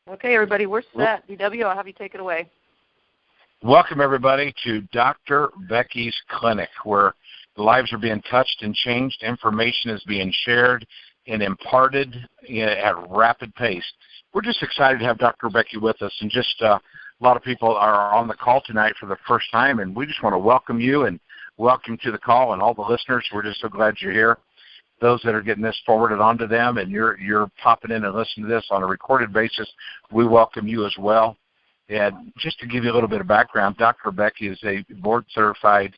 Okay, everybody, we're set. DW, I'll have you take it away. Welcome, everybody, to Dr. Becky's Clinic, where lives are being touched and changed. Information is being shared and imparted at a rapid pace. We're just excited to have Dr. Becky with us, and just a lot of people are on the call tonight for the first time, and we just want to welcome you and welcome to the call, and all the listeners. We're just so glad you're here. Those that are getting this forwarded onto them, and you're popping in and listening to this on a recorded basis, we welcome you as well. And just to give you a little bit of background, Dr. Becky is a board-certified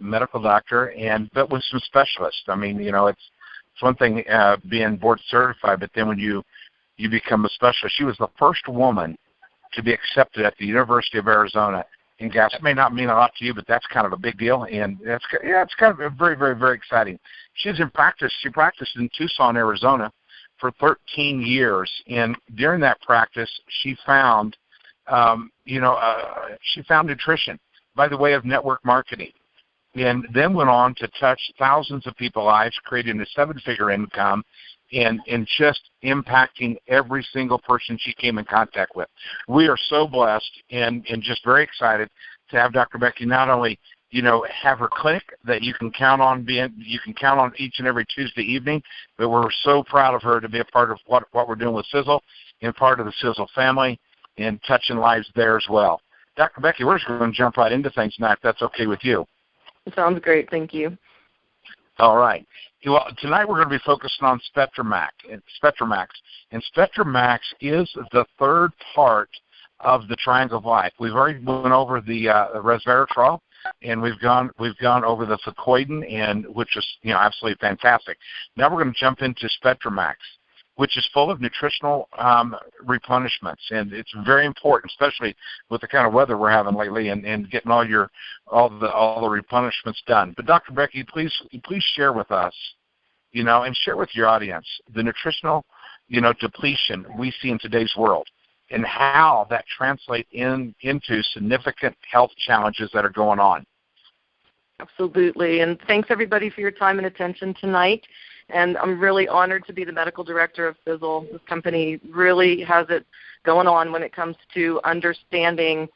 medical doctor, but with some specialists. I mean, it's one thing being board-certified, but then when you become a specialist, she was the first woman to be accepted at the University of Arizona. And gas may not mean a lot to you, but that's kind of a big deal, and it's kind of very, very, very exciting. She's in practice. She practiced in Tucson, Arizona, for 13 years, and during that practice, she found, she found nutrition by the way of network marketing, and then went on to touch thousands of people's lives, creating a seven-figure income, and just impacting every single person she came in contact with. We are so blessed and just very excited to have Dr. Becky not only, have her clinic that you can count on each and every Tuesday evening, but we're so proud of her to be a part of what we're doing with Sisel and part of the Sisel family and touching lives there as well. Dr. Becky, we're just going to jump right into things now, if that's okay with you. Sounds great. Thank you. All right. Well, tonight we're going to be focusing on SpectraMaxx. And SpectraMaxx is the third part of the Triangle of Life. We've already went over the resveratrol, and we've gone over the fucoidan, and which is absolutely fantastic. Now we're going to jump into SpectraMaxx, which is full of nutritional replenishments, and it's very important, especially with the kind of weather we're having lately, and getting all the replenishments done. But Dr. Becky, please share with us, and share with your audience the nutritional, depletion we see in today's world, and how that translates into significant health challenges that are going on. Absolutely, and thanks everybody for your time and attention tonight. And I'm really honored to be the medical director of Sisel. This company really has it going on when it comes to understanding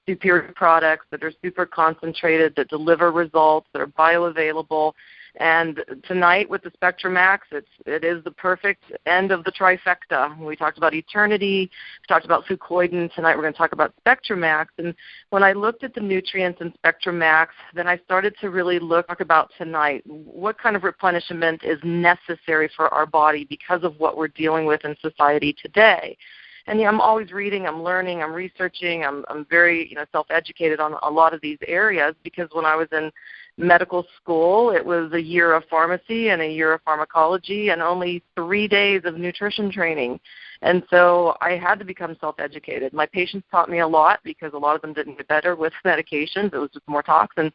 superior products that are super concentrated, that deliver results, that are bioavailable. And tonight with the SpectraMaxx, it is the perfect end of the trifecta. We talked about eternity, we talked about fucoidan. Tonight we're going to talk about SpectraMaxx. And when I looked at the nutrients in SpectraMaxx, then I started to really talk about tonight what kind of replenishment is necessary for our body because of what we're dealing with in society today. And I'm always reading, I'm learning, I'm researching, I'm very self-educated on a lot of these areas, because when I was in medical school, it was a year of pharmacy and a year of pharmacology and only 3 days of nutrition training. And so I had to become self-educated. My patients taught me a lot because a lot of them didn't get better with medications. It was just more toxins.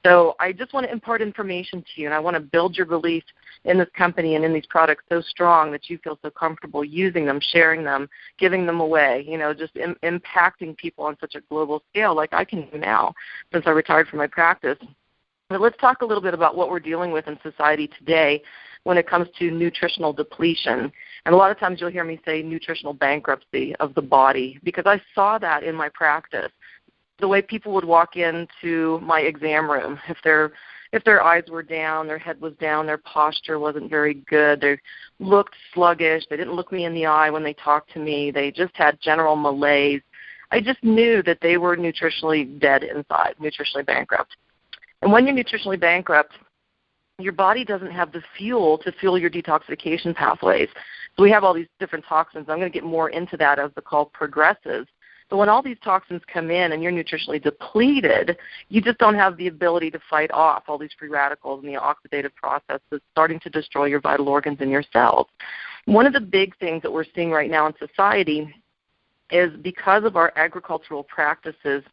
So I just want to impart information to you, and I want to build your belief in this company and in these products so strong that you feel so comfortable using them, sharing them, giving them away, just impacting people on such a global scale like I can do now since I retired from my practice. But let's talk a little bit about what we're dealing with in society today when it comes to nutritional depletion. And a lot of times you'll hear me say nutritional bankruptcy of the body, because I saw that in my practice. The way people would walk into my exam room, if their eyes were down, their head was down, their posture wasn't very good, they looked sluggish, they didn't look me in the eye when they talked to me, they just had general malaise. I just knew that they were nutritionally dead inside, nutritionally bankrupt. And when you're nutritionally bankrupt, your body doesn't have the fuel to fuel your detoxification pathways. So we have all these different toxins. I'm going to get more into that as the call progresses. But when all these toxins come in and you're nutritionally depleted, you just don't have the ability to fight off all these free radicals and the oxidative process that's starting to destroy your vital organs and your cells. One of the big things that we're seeing right now in society is because of our agricultural practices,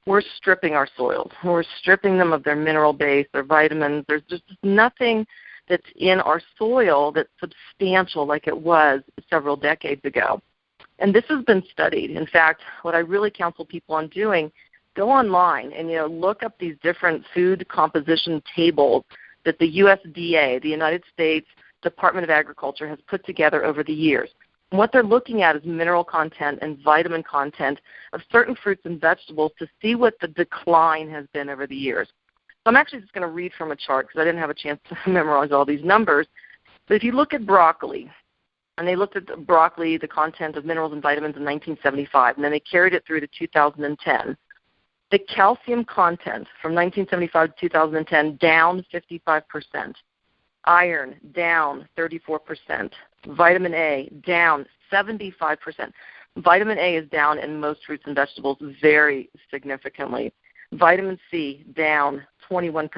we're stripping our soils. We're stripping them of their mineral base, their vitamins. There's just nothing that's in our soil that's substantial like it was several decades ago. And this has been studied. In fact, what I really counsel people on doing, go online and look up these different food composition tables that the USDA, the United States Department of Agriculture, has put together over the years. And what they're looking at is mineral content and vitamin content of certain fruits and vegetables to see what the decline has been over the years. So I'm actually just going to read from a chart because I didn't have a chance to memorize all these numbers. But if you look at broccoli, and they looked at the broccoli, the content of minerals and vitamins in 1975, and then they carried it through to 2010. The calcium content from 1975 to 2010 down 55%. Iron down 34%. Vitamin A down 75%. Vitamin A is down in most fruits and vegetables very significantly. Vitamin C down 21%.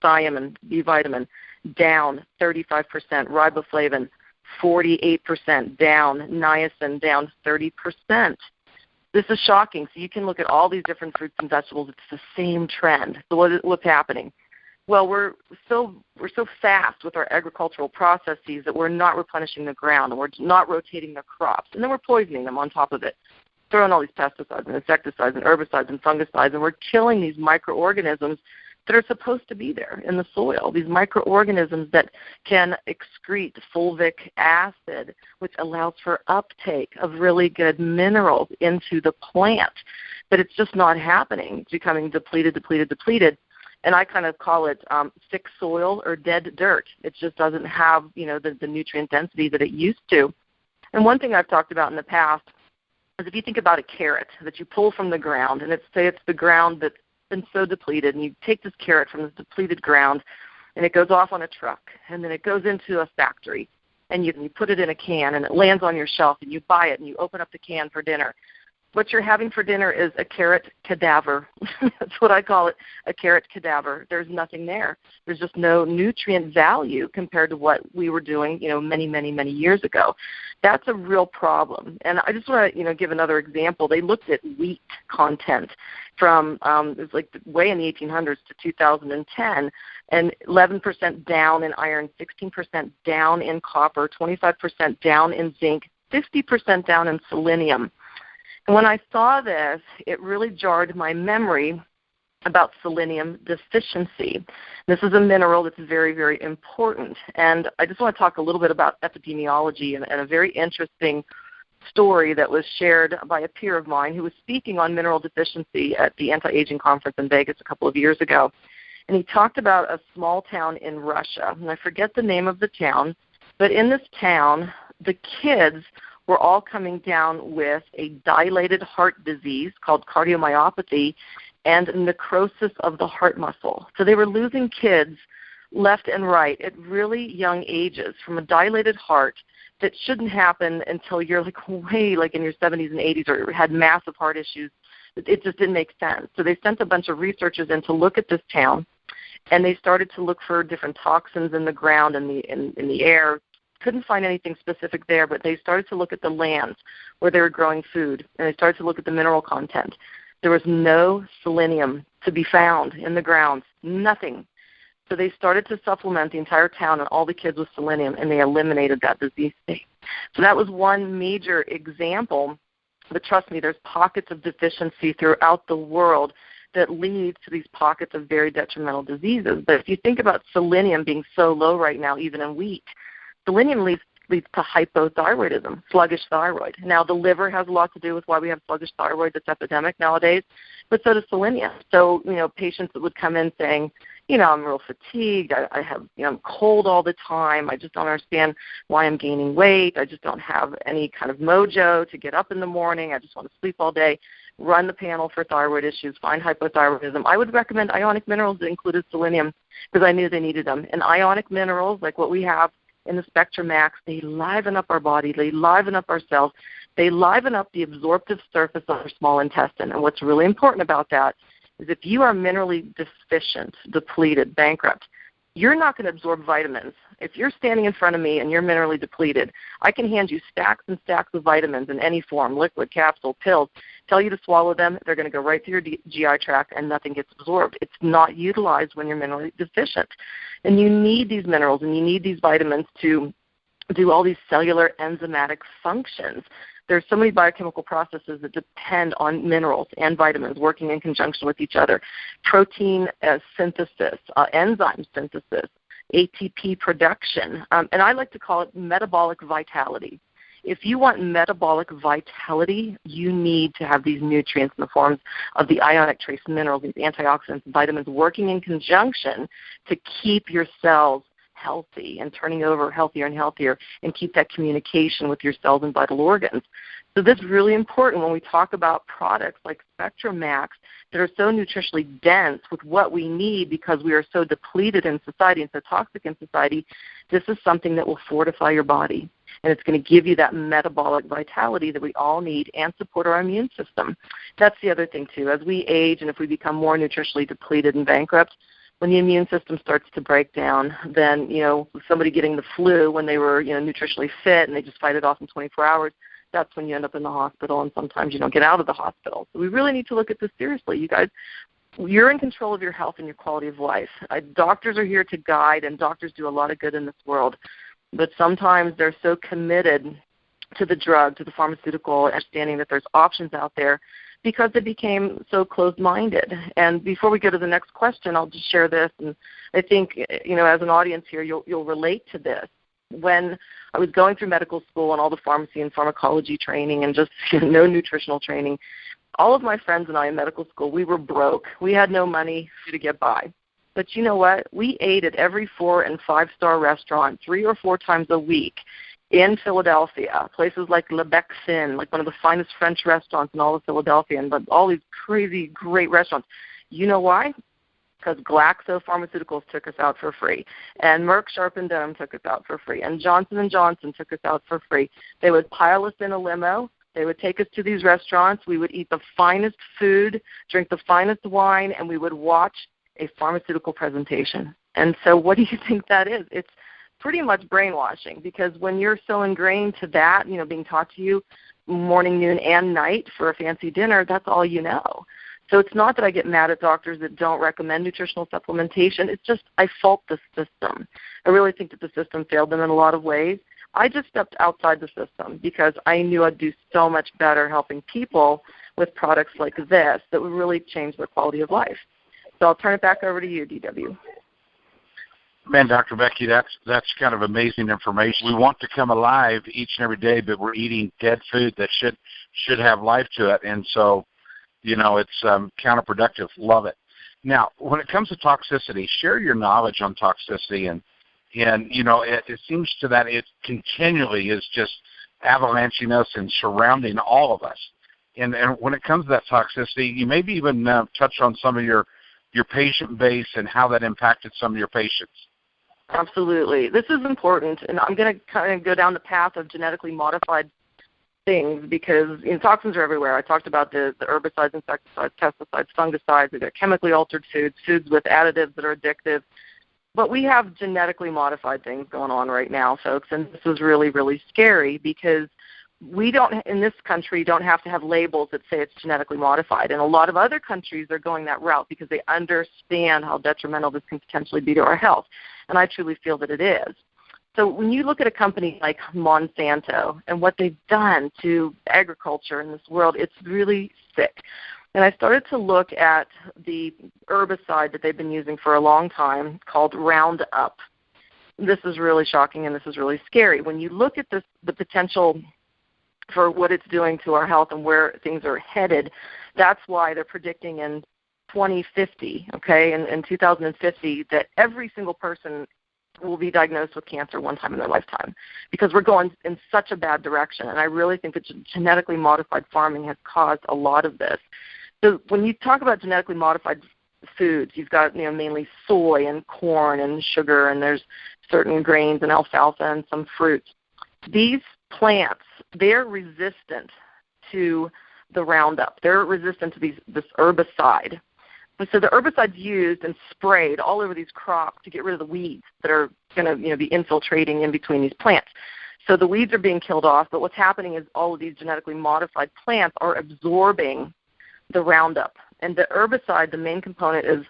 Thiamine, B vitamin, down 35%. Riboflavin, 48% down. Niacin, down 30%. This is shocking. So you can look at all these different fruits and vegetables. It's the same trend. So what's happening? Well, we're so fast with our agricultural processes that we're not replenishing the ground, and we're not rotating the crops, and then we're poisoning them on top of it, throwing all these pesticides and insecticides and herbicides and fungicides, and we're killing these microorganisms that are supposed to be there in the soil, these microorganisms that can excrete fulvic acid, which allows for uptake of really good minerals into the plant. But it's just not happening. It's becoming depleted. And I kind of call it sick soil or dead dirt. It just doesn't have, the nutrient density that it used to. And one thing I've talked about in the past is if you think about a carrot that you pull from the ground, and say it's the ground that's been so depleted, and you take this carrot from this depleted ground, and it goes off on a truck, and then it goes into a factory, and you put it in a can, and it lands on your shelf, and you buy it, and you open up the can for dinner. What you're having for dinner is a carrot cadaver. That's what I call it, a carrot cadaver. There's nothing there. There's just no nutrient value compared to what we were doing, many, many, many years ago. That's a real problem. And I just want to, give another example. They looked at wheat content from it was like way in the 1800s to 2010, and 11% down in iron, 16% down in copper, 25% down in zinc, 50% down in selenium. And when I saw this, it really jarred my memory about selenium deficiency. This is a mineral that's very, very important. And I just want to talk a little bit about epidemiology and a very interesting story that was shared by a peer of mine who was speaking on mineral deficiency at the anti-aging conference in Vegas a couple of years ago. And he talked about a small town in Russia. And I forget the name of the town, but in this town, the kids were all coming down with a dilated heart disease called cardiomyopathy and necrosis of the heart muscle. So they were losing kids left and right at really young ages from a dilated heart that shouldn't happen until you're way in your 70s and 80s or had massive heart issues. It just didn't make sense. So they sent a bunch of researchers in to look at this town, and they started to look for different toxins in the ground and in the air. Couldn't find anything specific there, but they started to look at the lands where they were growing food, and they started to look at the mineral content. There was no selenium to be found in the grounds, nothing. So they started to supplement the entire town and all the kids with selenium, and they eliminated that disease state. So that was one major example, but trust me, there's pockets of deficiency throughout the world that leads to these pockets of very detrimental diseases. But if you think about selenium being so low right now, even in wheat, selenium leads to hypothyroidism, sluggish thyroid. Now, the liver has a lot to do with why we have sluggish thyroid that's epidemic nowadays, but so does selenium. So, patients that would come in saying, I'm real fatigued, I'm cold all the time, I just don't understand why I'm gaining weight, I just don't have any kind of mojo to get up in the morning, I just want to sleep all day. Run the panel for thyroid issues, find hypothyroidism. I would recommend ionic minerals that included selenium because I knew they needed them. And ionic minerals, like what we have in the SpectraMaxx, they liven up our body, they liven up our cells, they liven up the absorptive surface of our small intestine. And what's really important about that is if you are minerally deficient, depleted, bankrupt, you're not going to absorb vitamins. If you're standing in front of me and you're minerally depleted, I can hand you stacks and stacks of vitamins in any form, liquid, capsule, pills, tell you to swallow them. They're going to go right through your GI tract and nothing gets absorbed. It's not utilized when you're minerally deficient. And you need these minerals and you need these vitamins to do all these cellular enzymatic functions. There's so many biochemical processes that depend on minerals and vitamins working in conjunction with each other. Protein synthesis, enzyme synthesis, ATP production, and I like to call it metabolic vitality. If you want metabolic vitality, you need to have these nutrients in the forms of the ionic trace minerals, these antioxidants, vitamins working in conjunction to keep your cells healthy and turning over healthier and healthier and keep that communication with your cells and vital organs. So this is really important when we talk about products like SpectraMaxx that are so nutritionally dense with what we need because we are so depleted in society and so toxic in society. This is something that will fortify your body, and it's going to give you that metabolic vitality that we all need and support our immune system. That's the other thing, too. As we age and if we become more nutritionally depleted and bankrupt, when the immune system starts to break down, then, somebody getting the flu when they were, nutritionally fit and they just fight it off in 24 hours, that's when you end up in the hospital, and sometimes you don't get out of the hospital. So we really need to look at this seriously. You guys, you're in control of your health and your quality of life. Doctors are here to guide, and doctors do a lot of good in this world. But sometimes they're so committed to the drug, to the pharmaceutical, understanding that there's options out there because they became so closed-minded. And before we go to the next question, I'll just share this. And I think, as an audience here, you'll relate to this. When I was going through medical school and all the pharmacy and pharmacology training and just no nutritional training, all of my friends and I in medical school, we were broke. We had no money to get by. But you know what? We ate at every 4- and 5-star restaurant 3 or 4 times a week in Philadelphia, places like Le Bec-Fin, like one of the finest French restaurants in all of Philadelphia, and but all these crazy, great restaurants. You know why? Because Glaxo Pharmaceuticals took us out for free, and Merck Sharp & Dohme took us out for free, and Johnson & Johnson took us out for free. They would pile us in a limo. They would take us to these restaurants. We would eat the finest food, drink the finest wine, and we would watch a pharmaceutical presentation. And so what do you think that is? It's pretty much brainwashing, because when you're so ingrained to that, being taught to you morning, noon, and night for a fancy dinner, that's all you know. So it's not that I get mad at doctors that don't recommend nutritional supplementation. It's just I fault the system. I really think that the system failed them in a lot of ways. I just stepped outside the system because I knew I'd do so much better helping people with products like this that would really change their quality of life. So I'll turn it back over to you, DW. Man, Dr. Becky, that's kind of amazing information. We want to come alive each and every day, but we're eating dead food that should have life to it. And so, it's counterproductive. Love it. Now, when it comes to toxicity, share your knowledge on toxicity. And it seems to that it continually is just avalanching us and surrounding all of us. And when it comes to that toxicity, you maybe even touch on some of your patient base and how that impacted some of your patients. Absolutely. This is important, and I'm going to kind of go down the path of genetically modified things because toxins are everywhere. I talked about the herbicides, insecticides, pesticides, fungicides. We've got chemically altered foods with additives that are addictive. But we have genetically modified things going on right now, folks, and this is really, really scary because we don't, in this country, don't have to have labels that say it's genetically modified. And a lot of other countries are going that route because they understand how detrimental this can potentially be to our health. And I truly feel that it is. So when you look at a company like Monsanto and what they've done to agriculture in this world, it's really sick. And I started to look at the herbicide that they've been using for a long time called Roundup. This is really shocking and this is really scary. When you look at this, the potential for what it's doing to our health and where things are headed, that's why they're predicting in 2050, in 2050, that every single person will be diagnosed with cancer one time in their lifetime because we're going in such a bad direction. And I really think that genetically modified farming has caused a lot of this. So when you talk about genetically modified foods, you've got mainly soy and corn and sugar, and there's certain grains and alfalfa and some fruits. These plants, they're resistant to the Roundup. They're resistant to this herbicide. And so the herbicide's used and sprayed all over these crops to get rid of the weeds that are going to be infiltrating in between these plants. So the weeds are being killed off, but what's happening is all of these genetically modified plants are absorbing the Roundup. And the herbicide, the main component is,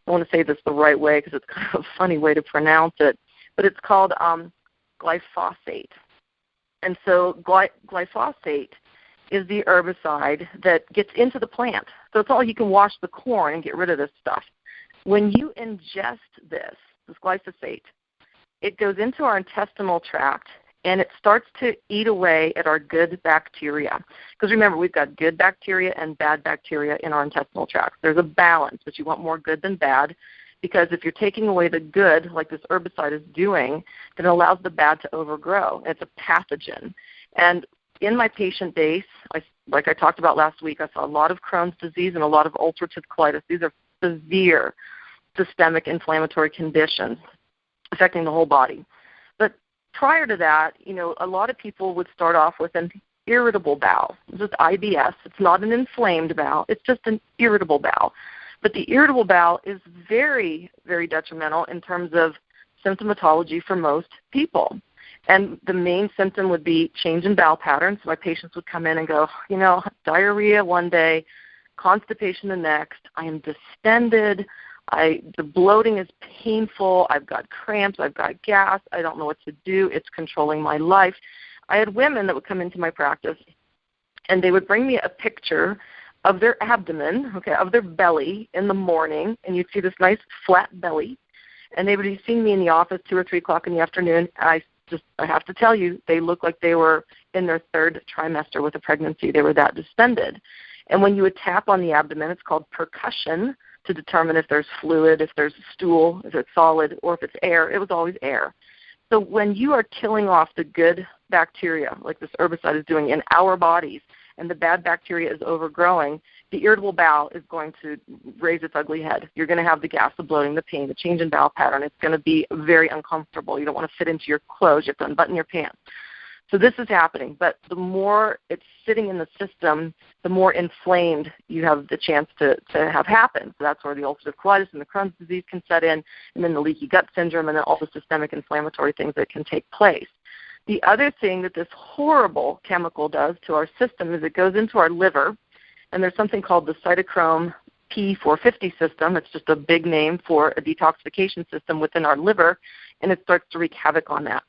I want to say this the right way because it's kind of a funny way to pronounce it, but it's called glyphosate. And so glyphosate is the herbicide that gets into the plant. So it's all you can wash the corn and get rid of this stuff. When you ingest this glyphosate, it goes into our intestinal tract and it starts to eat away at our good bacteria. Because remember, we've got good bacteria and bad bacteria in our intestinal tract. There's a balance, but you want more good than bad, because if you're taking away the good, like this herbicide is doing, then it allows the bad to overgrow. It's a pathogen. And in my patient base, like I talked about last week, I saw a lot of Crohn's disease and a lot of ulcerative colitis. These are severe systemic inflammatory conditions affecting the whole body. But prior to that, a lot of people would start off with an irritable bowel. It's just IBS. It's not an inflamed bowel. It's just an irritable bowel. But the irritable bowel is very, very detrimental in terms of symptomatology for most people. And the main symptom would be change in bowel patterns. My patients would come in and go, diarrhea one day, constipation the next. I am distended. The bloating is painful. I've got cramps. I've got gas. I don't know what to do. It's controlling my life. I had women that would come into my practice, and they would bring me a picture of their abdomen, of their belly in the morning, and you'd see this nice flat belly. And they would be seeing me in the office 2 or 3 o'clock in the afternoon, and I have to tell you, they look like they were in their 3rd trimester with a pregnancy. They were that distended. And when you would tap on the abdomen, it's called percussion, to determine if there's fluid, if there's stool, if it's solid, or if it's air. It was always air. So when you are killing off the good bacteria, like this herbicide is doing in our bodies, and the bad bacteria is overgrowing, the irritable bowel is going to raise its ugly head. You're going to have the gas, the bloating, the pain, the change in bowel pattern. It's going to be very uncomfortable. You don't want to fit into your clothes. You have to unbutton your pants. So this is happening, but the more it's sitting in the system, the more inflamed you have the chance to have happen. So that's where the ulcerative colitis and the Crohn's disease can set in, and then the leaky gut syndrome, and then all the systemic inflammatory things that can take place. The other thing that this horrible chemical does to our system is it goes into our liver, and there's something called the cytochrome P450 system. It's just a big name for a detoxification system within our liver, and it starts to wreak havoc on that.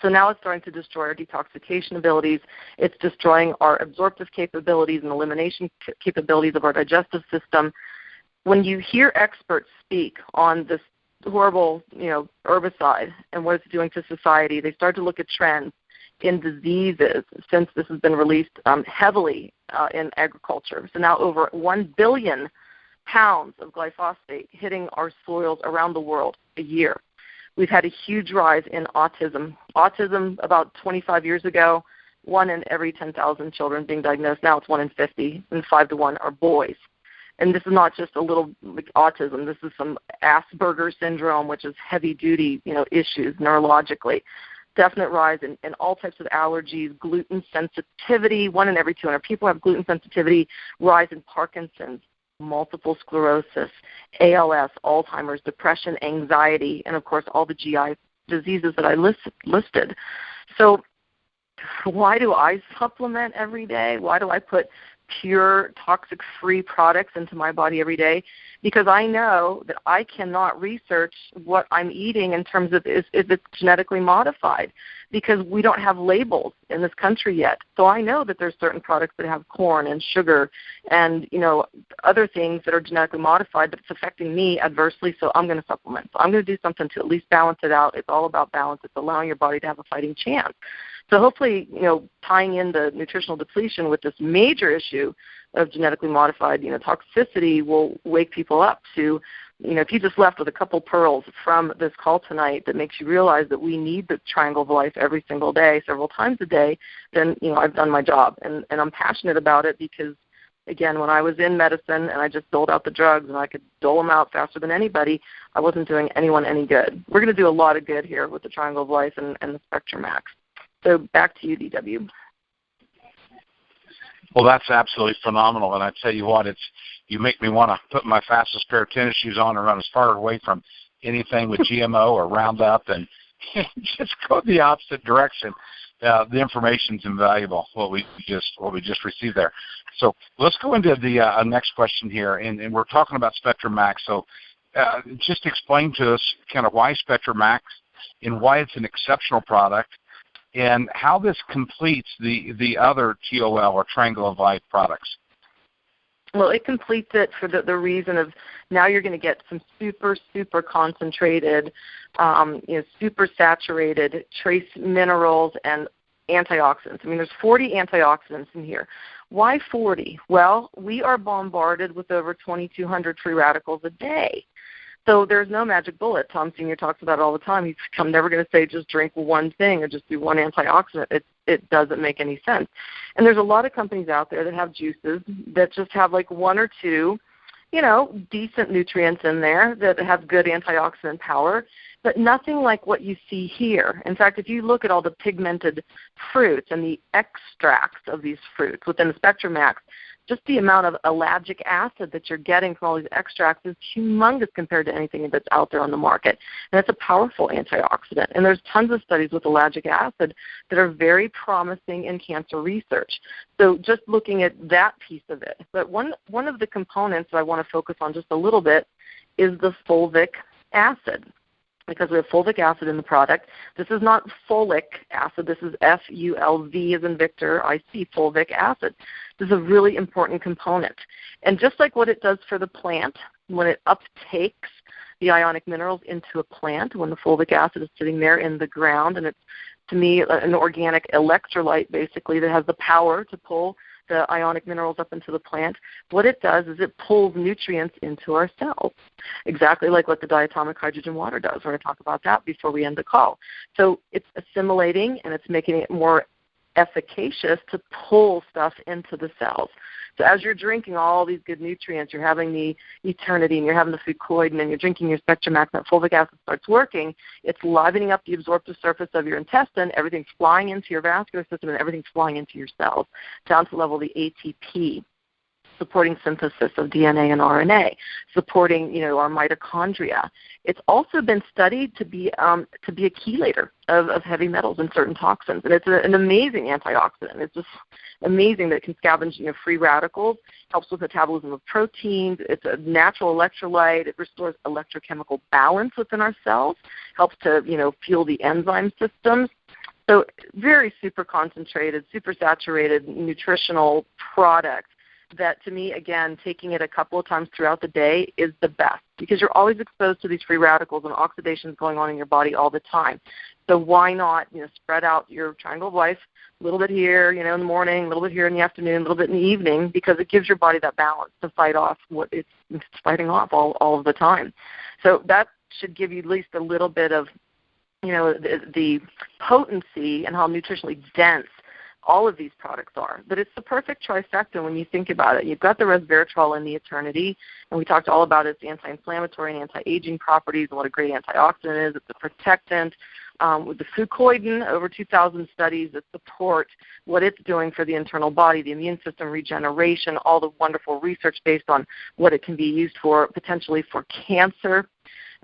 So now it's starting to destroy our detoxification abilities. It's destroying our absorptive capabilities and elimination capabilities of our digestive system. When you hear experts speak on this horrible, herbicide and what it's doing to society, they start to look at trends in diseases since this has been released heavily in agriculture. So now over 1 billion pounds of glyphosate hitting our soils around the world a year. We've had a huge rise in autism. Autism about 25 years ago, 1 in every 10,000 children being diagnosed. Now it's 1 in 50, and 5 to 1 are boys. And this is not just a little autism. This is some Asperger's syndrome, which is heavy-duty, issues neurologically. Definite rise in all types of allergies, gluten sensitivity. 1 in every 200 people have gluten sensitivity. Rise in Parkinson's, multiple sclerosis, ALS, Alzheimer's, depression, anxiety, and, of course, all the GI diseases that I listed. So why do I supplement every day? Why do I put pure toxic-free products into my body every day? Because I know that I cannot research what I'm eating in terms of if it's genetically modified, because we don't have labels in this country yet. So I know that there's certain products that have corn and sugar and, other things that are genetically modified, but it's affecting me adversely, so I'm going to supplement. So I'm going to do something to at least balance it out. It's all about balance. It's allowing your body to have a fighting chance. So hopefully, tying in the nutritional depletion with this major issue of genetically modified, toxicity will wake people up to, if you just left with a couple pearls from this call tonight that makes you realize that we need the triangle of life every single day, several times a day, then, I've done my job. And I'm passionate about it because, again, when I was in medicine and I just doled out the drugs and I could dole them out faster than anybody, I wasn't doing anyone any good. We're going to do a lot of good here with the triangle of life and the SpectraMaxx. So back to you, DW. Well, that's absolutely phenomenal, and I tell you what, you make me want to put my fastest pair of tennis shoes on and run as far away from anything with GMO or Roundup and just go the opposite direction. The information's invaluable. What we just received there. So let's go into the next question here, and we're talking about SpectraMaxx. So just explain to us kind of why SpectraMaxx and why it's an exceptional product, and how this completes the other TOL or Triangle of Life products. Well, it completes it for the reason of now you're going to get some super, super concentrated, super saturated trace minerals and antioxidants. I mean, there's 40 antioxidants in here. Why 40? Well, we are bombarded with over 2,200 free radicals a day. So there's no magic bullet. Tom Sr. talks about it all the time. I'm never going to say just drink one thing or just do one antioxidant. It doesn't make any sense. And there's a lot of companies out there that have juices that just have like one or two, decent nutrients in there that have good antioxidant power, but nothing like what you see here. In fact, if you look at all the pigmented fruits and the extracts of these fruits within the SpectraMaxx, just the amount of ellagic acid that you're getting from all these extracts is humongous compared to anything that's out there on the market. And it's a powerful antioxidant. And there's tons of studies with ellagic acid that are very promising in cancer research. So just looking at that piece of it. But one of the components that I want to focus on just a little bit is the fulvic acid, because we have fulvic acid in the product. This is not folic acid. This is F-U-L-V as in Victor, I-C, fulvic acid. This is a really important component. And just like what it does for the plant, when it uptakes the ionic minerals into a plant, when the fulvic acid is sitting there in the ground, and it's, to me, an organic electrolyte, basically, that has the power to pull the ionic minerals up into the plant, what it does is it pulls nutrients into our cells, exactly like what the diatomic hydrogen water does. We're going to talk about that before we end the call. So it's assimilating and it's making it more efficacious to pull stuff into the cells. So as you're drinking all these good nutrients, you're having the eternity and you're having the fucoid and you're drinking your SpectraMaxx, that fulvic acid starts working, it's livening up the absorptive surface of your intestine, everything's flying into your vascular system and everything's flying into your cells, down to the level of the ATP, supporting synthesis of DNA and RNA, supporting, our mitochondria. It's also been studied to be a chelator of heavy metals and certain toxins, and it's an amazing antioxidant. It's just amazing that it can scavenge, free radicals, helps with metabolism of proteins. It's a natural electrolyte. It restores electrochemical balance within our cells, helps to, fuel the enzyme systems. So very super concentrated, super saturated nutritional product that, to me, again, taking it a couple of times throughout the day is the best, because you're always exposed to these free radicals and oxidations going on in your body all the time. So why not, spread out your triangle of life, a little bit here, in the morning, a little bit here in the afternoon, a little bit in the evening, because it gives your body that balance to fight off what it's fighting off all of the time. So that should give you at least a little bit of, the potency and how nutritionally dense all of these products are. But it's the perfect trifecta when you think about it. You've got the resveratrol in the eternity, and we talked all about its anti-inflammatory and anti-aging properties and what a great antioxidant is. It's a protectant. With the fucoidin, over 2,000 studies that support what it's doing for the internal body, the immune system regeneration, all the wonderful research based on what it can be used for, potentially for cancer.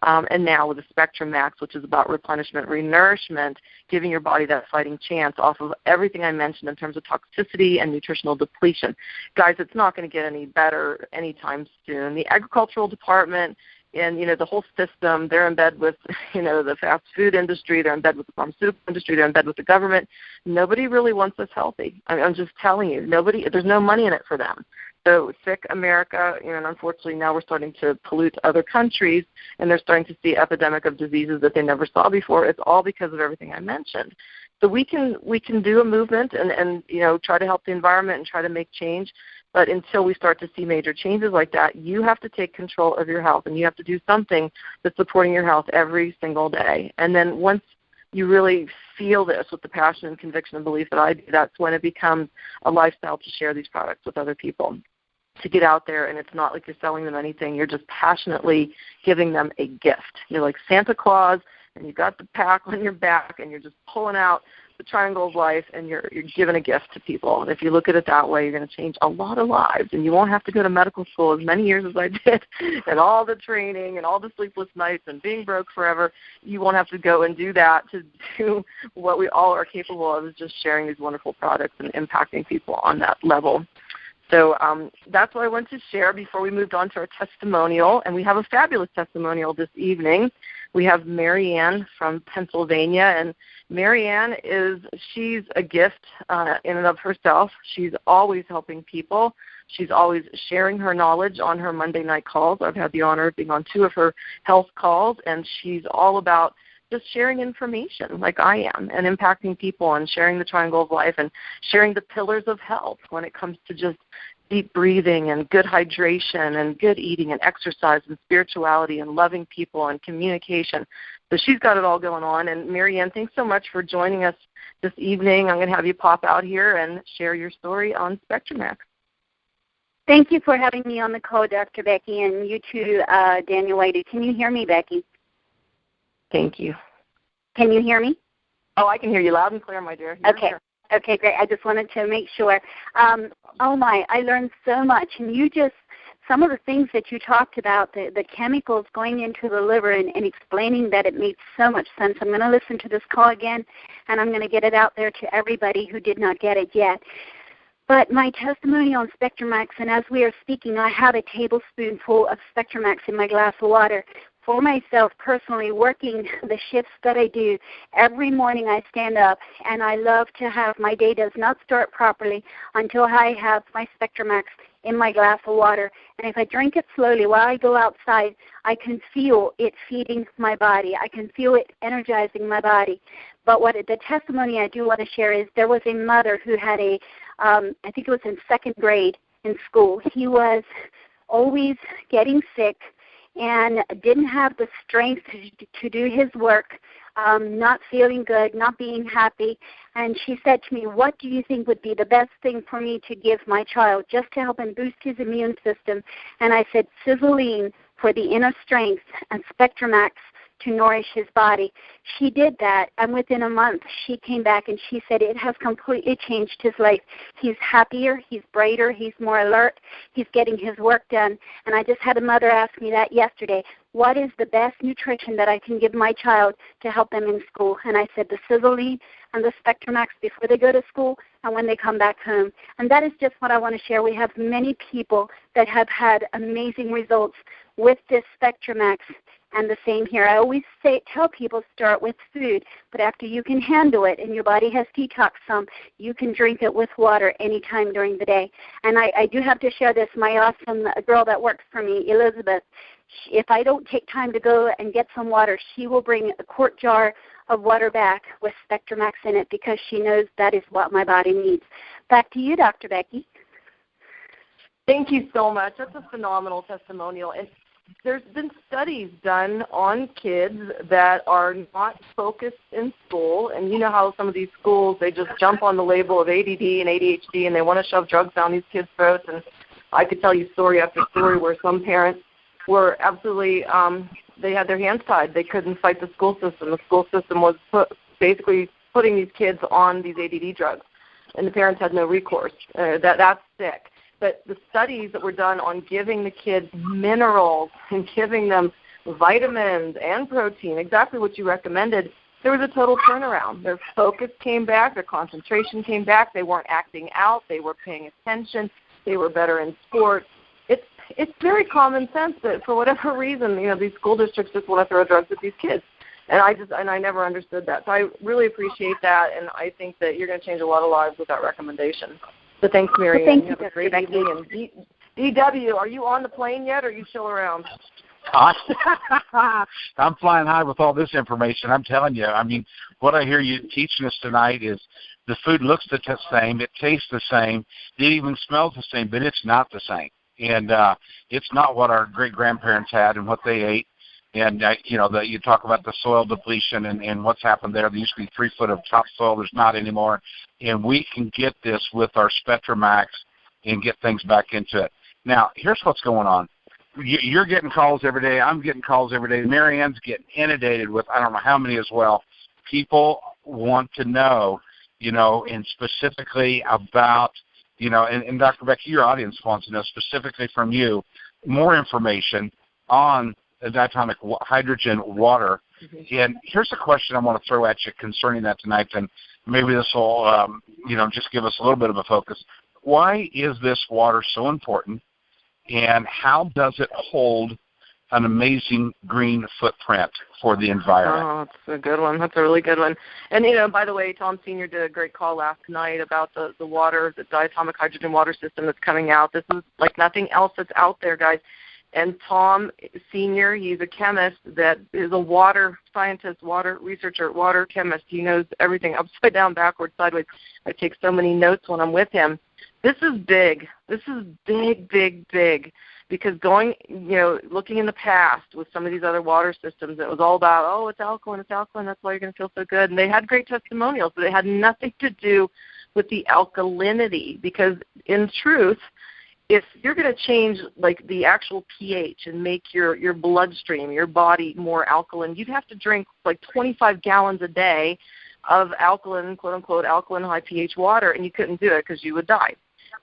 And now with the SpectraMaxx, which is about replenishment, renourishment, giving your body that fighting chance off of everything I mentioned in terms of toxicity and nutritional depletion. Guys, it's not going to get any better anytime soon. The agricultural department and, the whole system, they're in bed with, the fast food industry, they're in bed with the pharmaceutical industry, they're in bed with the government. Nobody really wants us healthy. I'm just telling you, there's no money in it for them. So sick America, and unfortunately now we're starting to pollute other countries, and they're starting to see epidemic of diseases that they never saw before. It's all because of everything I mentioned. So we can do a movement and try to help the environment and try to make change. But until we start to see major changes like that, you have to take control of your health, and you have to do something that's supporting your health every single day. And then once you really feel this with the passion and conviction and belief that I do, that's when it becomes a lifestyle to share these products with other people, to get out there, and it's not like you're selling them anything. You're just passionately giving them a gift. You're like Santa Claus, and you've got the pack on your back, and you're just pulling out the triangle of life, and you're giving a gift to people. And if you look at it that way, you're going to change a lot of lives, and you won't have to go to medical school as many years as I did, and all the training and all the sleepless nights and being broke forever. You won't have to go and do that to do what we all are capable of, is just sharing these wonderful products and impacting people on that level. So that's what I wanted to share before we moved on to our testimonial. And we have a fabulous testimonial this evening. We have Marianne from Pennsylvania. And Marianne she's a gift in and of herself. She's always helping people. She's always sharing her knowledge on her Monday night calls. I've had the honor of being on 2 of her health calls, and she's all about just sharing information like I am and impacting people and sharing the triangle of life and sharing the pillars of health when it comes to just deep breathing and good hydration and good eating and exercise and spirituality and loving people and communication. So she's got it all going on. And Marianne, thanks so much for joining us this evening. I'm going to have you pop out here and share your story on SpectraMaxx. Thank you for having me on the call, Dr. Becky, and you too, Daniel Whitey. Can you hear me, Becky? Thank you. Can you hear me? Oh, I can hear you loud and clear, my dear. Okay. Here. Okay, great. I just wanted to make sure. Oh, my, I learned so much. And some of the things that you talked about, the chemicals going into the liver and explaining that, it made so much sense. I'm going to listen to this call again, and I'm going to get it out there to everybody who did not get it yet. But my testimony on SpectraMaxx, and as we are speaking, I have a tablespoonful of SpectraMaxx in my glass of water. For myself personally, working the shifts that I do, every morning I stand up and I love to have, my day does not start properly until I have my SpectraMaxx in my glass of water. And if I drink it slowly while I go outside, I can feel it feeding my body. I can feel it energizing my body. But the testimony I do want to share is there was a mother who had I think it was in 2nd grade in school. He was always getting sick and didn't have the strength to do his work, not feeling good, not being happy. And she said to me, what do you think would be the best thing for me to give my child just to help him boost his immune system? And I said, Sisel for the inner strength and SpectraMaxx to nourish his body. She did that, and within a month she came back and she said it has completely changed his life. He's happier, he's brighter, he's more alert, he's getting his work done. And I just had a mother ask me that yesterday. What is the best nutrition that I can give my child to help them in school? And I said the Sisel and the SpectraMaxx before they go to school and when they come back home. And that is just what I want to share. We have many people that have had amazing results with this SpectraMaxx. And the same here. I always tell people start with food, but after you can handle it and your body has detoxed some, you can drink it with water anytime during the day. And I do have to share this. My awesome girl that works for me, Elizabeth, if I don't take time to go and get some water, she will bring a quart jar of water back with SpectraMaxx in it because she knows that is what my body needs. Back to you, Dr. Becky. Thank you so much. That's a phenomenal testimonial. And there's been studies done on kids that are not focused in school, and you know how some of these schools, they just jump on the label of ADD and ADHD, and they want to shove drugs down these kids' throats. And I could tell you story after story where some parents were absolutely, they had their hands tied. They couldn't fight the school system. The school system was basically putting these kids on these ADD drugs, and the parents had no recourse. That's sick. But the studies that were done on giving the kids minerals and giving them vitamins and protein, exactly what you recommended, there was a total turnaround. Their focus came back. Their concentration came back. They weren't acting out. They were paying attention. They were better in sports. It's very common sense that for whatever reason, these school districts just want to throw drugs at these kids. And I never understood that. So I really appreciate that, and I think that you're going to change a lot of lives with that recommendation. So thanks, Marianne. Well, thank you. Have a great evening. And DW, are you on the plane yet, or are you still around? I'm flying high with all this information. I'm telling you. I mean, what I hear you teaching us tonight is the food looks the same, it tastes the same, it even smells the same, but it's not the same. And it's not what our great-grandparents had and what they ate. And, you talk about the soil depletion and what's happened there. There used to be 3 foot of topsoil. There's not anymore. And we can get this with our SpectraMaxx and get things back into it. Now, here's what's going on. You're getting calls every day. I'm getting calls every day. Marianne's getting inundated with I don't know how many as well. People want to know, and specifically about, and Dr. Becky, your audience wants to know specifically from you more information on diatomic hydrogen water. Mm-hmm. And here's a question I want to throw at you concerning that tonight, and maybe this will, just give us a little bit of a focus. Why is this water so important, and how does it hold an amazing green footprint for the environment. Oh, that's a good one. That's a really good one. And, by the way, Tom Sr. did a great call last night about the water, the diatomic hydrogen water system that's coming out. This is like nothing else that's out there, guys. And Tom Sr., he's a chemist that is a water scientist, water researcher, water chemist. He knows everything upside down, backwards, sideways. I take so many notes when I'm with him. This is big. This is big, big, big. Because looking in the past with some of these other water systems, it was all about, it's alkaline, that's why you're going to feel so good. And they had great testimonials, but it had nothing to do with the alkalinity. Because in truth, if you're going to change like the actual pH and make your bloodstream, your body more alkaline, you'd have to drink like 25 gallons a day of alkaline, quote unquote, alkaline high pH water, and you couldn't do it because you would die.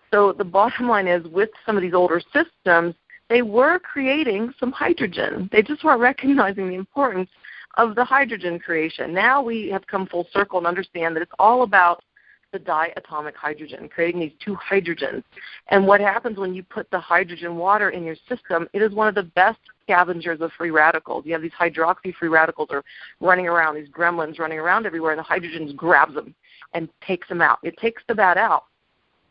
So the bottom line is, with some of these older systems, they were creating some hydrogen. They just weren't recognizing the importance of the hydrogen creation. Now we have come full circle and understand that it's all about the diatomic hydrogen, creating these two hydrogens. And what happens when you put the hydrogen water in your system, it is one of the best scavengers of free radicals. You have these hydroxy free radicals are running around, these gremlins running around everywhere, and the hydrogen grabs them and takes them out. It takes the bad out.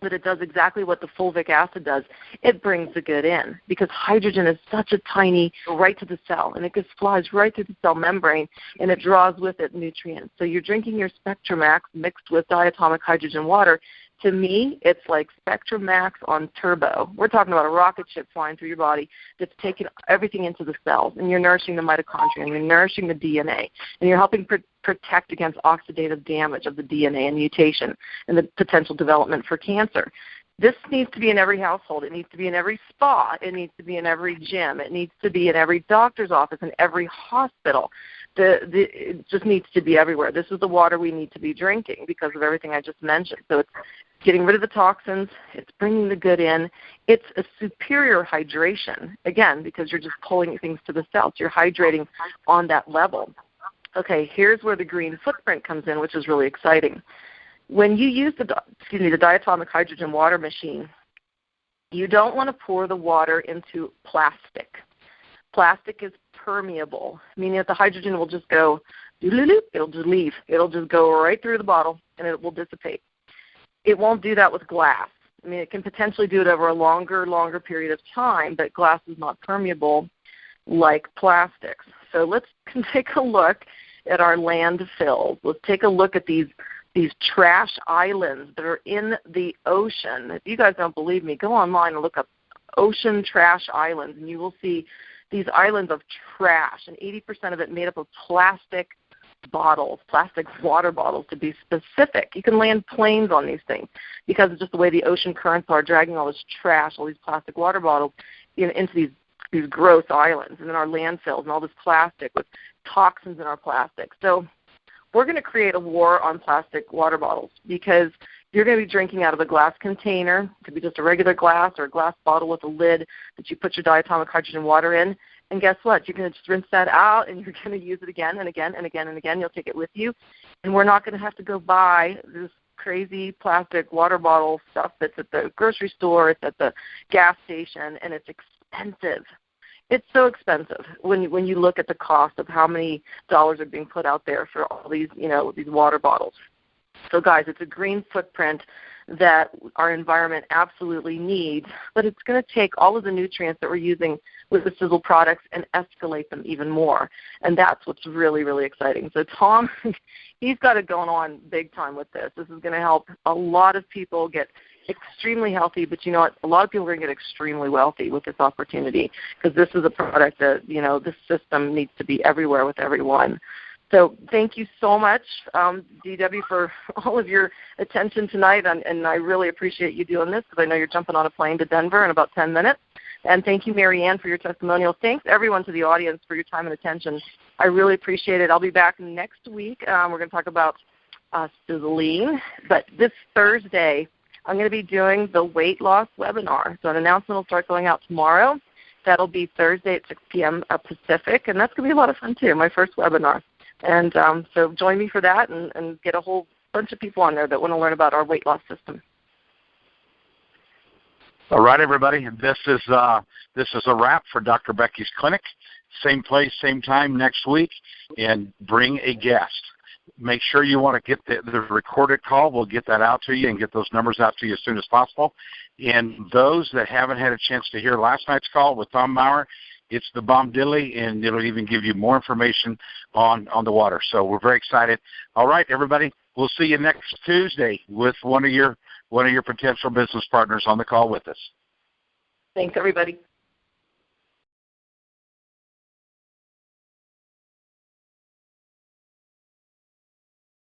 But it does exactly what the fulvic acid does. It brings the good in, because hydrogen is such a tiny, right to the cell, and it just flies right through the cell membrane, and it draws with it nutrients. So you're drinking your SpectraMaxx mixed with diatomic hydrogen water. To me, it's like SpectraMaxx on turbo. We're talking about a rocket ship flying through your body that's taking everything into the cells, and you're nourishing the mitochondria, and you're nourishing the DNA, and you're helping protect against oxidative damage of the DNA and mutation and the potential development for cancer. This needs to be in every household. It needs to be in every spa. It needs to be in every gym. It needs to be in every doctor's office, in every hospital. It just needs to be everywhere. This is the water we need to be drinking because of everything I just mentioned. So it's getting rid of the toxins. It's bringing the good in. It's a superior hydration, again, because you're just pulling things to the cells. You're hydrating on that level. Okay, here's where the green footprint comes in, which is really exciting. When you use the diatomic hydrogen water machine, you don't want to pour the water into plastic. Plastic is permeable, meaning that the hydrogen will just go, it'll just leave. It'll just go right through the bottle, and it will dissipate. It won't do that with glass. I mean, it can potentially do it over a longer period of time, but glass is not permeable like plastics. So let's take a look at our landfills. Let's take a look at these trash islands that are in the ocean. If you guys don't believe me, go online and look up ocean trash islands, and you will see these islands of trash, and 80% of it made up of plastic bottles, plastic water bottles to be specific. You can land planes on these things because of just the way the ocean currents are dragging all this trash, all these plastic water bottles into these gross islands and in our landfills, and all this plastic with toxins in our plastic. So we're going to create a war on plastic water bottles, because you're going to be drinking out of a glass container. It could be just a regular glass or a glass bottle with a lid that you put your diatomic hydrogen water in. And guess what? You're going to just rinse that out, and you're going to use it again and again and again and again. You'll take it with you. And we're not going to have to go buy this crazy plastic water bottle stuff that's at the grocery store, it's at the gas station, and it's expensive. It's so expensive when you look at the cost of how many dollars are being put out there for all these, these water bottles. So guys, it's a green footprint that our environment absolutely needs, but it's going to take all of the nutrients that we're using with the Sisel products and escalate them even more. And that's what's really, really exciting. So Tom, he's got it going on big time with this. This is going to help a lot of people get extremely healthy, but you know what? A lot of people are going to get extremely wealthy with this opportunity, because this is a product that, this system needs to be everywhere with everyone. So thank you so much, DW, for all of your attention tonight, and I really appreciate you doing this, because I know you're jumping on a plane to Denver in about 10 minutes. And thank you, Marianne, for your testimonials. Thanks, everyone, to the audience for your time and attention. I really appreciate it. I'll be back next week. We're going to talk about Siseline, but this Thursday I'm going to be doing the weight loss webinar. So an announcement will start going out tomorrow. That'll be Thursday at 6 p.m. Pacific, and that's going to be a lot of fun, too, my first webinar. And so join me for that, and get a whole bunch of people on there that want to learn about our weight loss system. All right, everybody. This is a wrap for Dr. Becky's Clinic. Same place, same time next week, and bring a guest. Make sure you want to get the recorded call. We'll get that out to you and get those numbers out to you as soon as possible. And those that haven't had a chance to hear last night's call with Tom Maurer, it's the bomb dilly, and it'll even give you more information on the water. So we're very excited. All right, everybody. We'll see you next Tuesday with one of your potential business partners on the call with us. Thanks, everybody.